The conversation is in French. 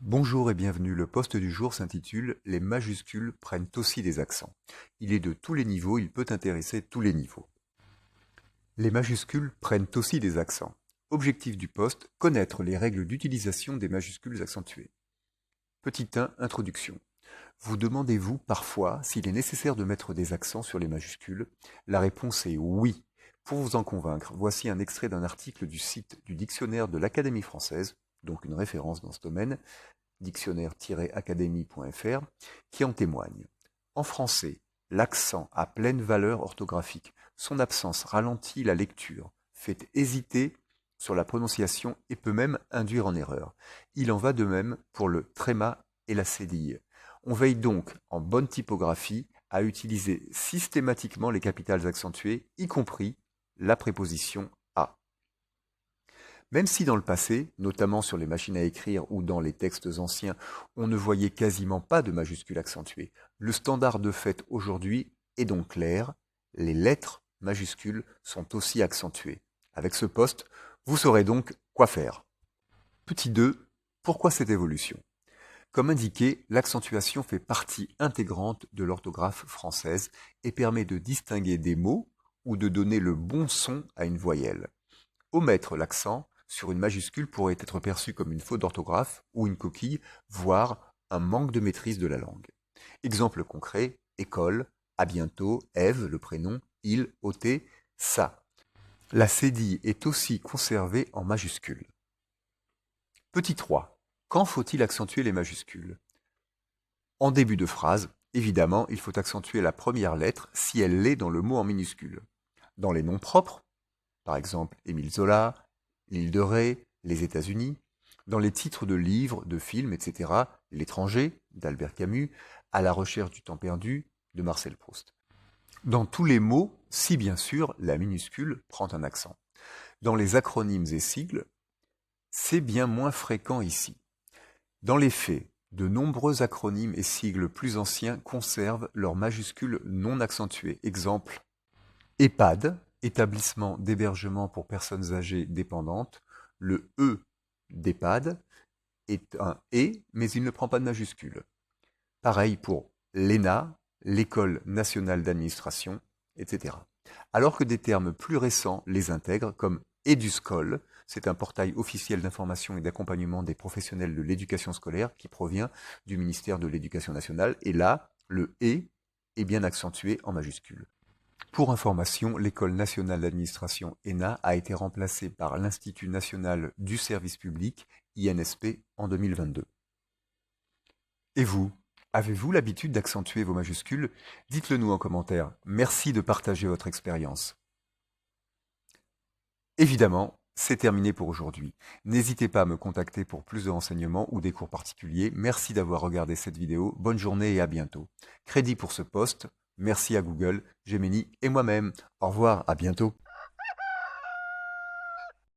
Bonjour et bienvenue, le post du jour s'intitule « Les majuscules prennent aussi des accents ». Il est de tous les niveaux, il peut intéresser tous les niveaux. Les majuscules prennent aussi des accents. Objectif du post, connaître les règles d'utilisation des majuscules accentuées. Petit 1, introduction. Vous demandez-vous parfois s'il est nécessaire de mettre des accents sur les majuscules? La réponse est oui. Pour vous en convaincre, voici un extrait d'un article du site du dictionnaire de l'Académie française, donc une référence dans ce domaine, dictionnaire-académie.fr, qui en témoigne. En français, l'accent a pleine valeur orthographique. Son absence ralentit la lecture, fait hésiter sur la prononciation et peut même induire en erreur. Il en va de même pour le tréma et la cédille. On veille donc, en bonne typographie, à utiliser systématiquement les capitales accentuées, y compris la préposition à. Même si dans le passé, notamment sur les machines à écrire ou dans les textes anciens, on ne voyait quasiment pas de majuscules accentuées, le standard de fait aujourd'hui est donc clair, les lettres majuscules sont aussi accentuées. Avec ce post, vous saurez donc quoi faire. Petit 2, pourquoi cette évolution? Comme indiqué, l'accentuation fait partie intégrante de l'orthographe française et permet de distinguer des mots ou de donner le bon son à une voyelle. Omettre l'accent sur une majuscule pourrait être perçu comme une faute d'orthographe ou une coquille, voire un manque de maîtrise de la langue. Exemple concret, école, à bientôt, Ève, le prénom, il, ôté, ça. La cédille est aussi conservée en majuscule. Petit 3. Quand faut-il accentuer les majuscules? En début de phrase, évidemment, il faut accentuer la première lettre si elle l'est dans le mot en minuscule. Dans les noms propres, par exemple Émile Zola, l'île de Ré, les États-Unis, dans les titres de livres, de films, etc., L'étranger, d'Albert Camus, À la recherche du temps perdu, de Marcel Proust. Dans tous les mots, si bien sûr la minuscule prend un accent. Dans les acronymes et sigles, c'est bien moins fréquent ici. Dans les faits, de nombreux acronymes et sigles plus anciens conservent leurs majuscules non accentuées. Exemple, EHPAD, établissement d'hébergement pour personnes âgées dépendantes, le E d'EHPAD est un E, mais il ne prend pas de majuscule. Pareil pour l'ENA, l'École nationale d'administration, etc. Alors que des termes plus récents les intègrent, comme EduScol, c'est un portail officiel d'information et d'accompagnement des professionnels de l'éducation scolaire qui provient du ministère de l'Éducation nationale, et là, le E est bien accentué en majuscule. Pour information, l'École nationale d'administration ENA a été remplacée par l'Institut national du service public, INSP, en 2022. Et vous, avez-vous l'habitude d'accentuer vos majuscules? Dites-le nous en commentaire. Merci de partager votre expérience. Évidemment, c'est terminé pour aujourd'hui. N'hésitez pas à me contacter pour plus de renseignements ou des cours particuliers. Merci d'avoir regardé cette vidéo. Bonne journée et à bientôt. Crédit pour ce post. Merci à Google, Gemini et moi-même. Au revoir, à bientôt.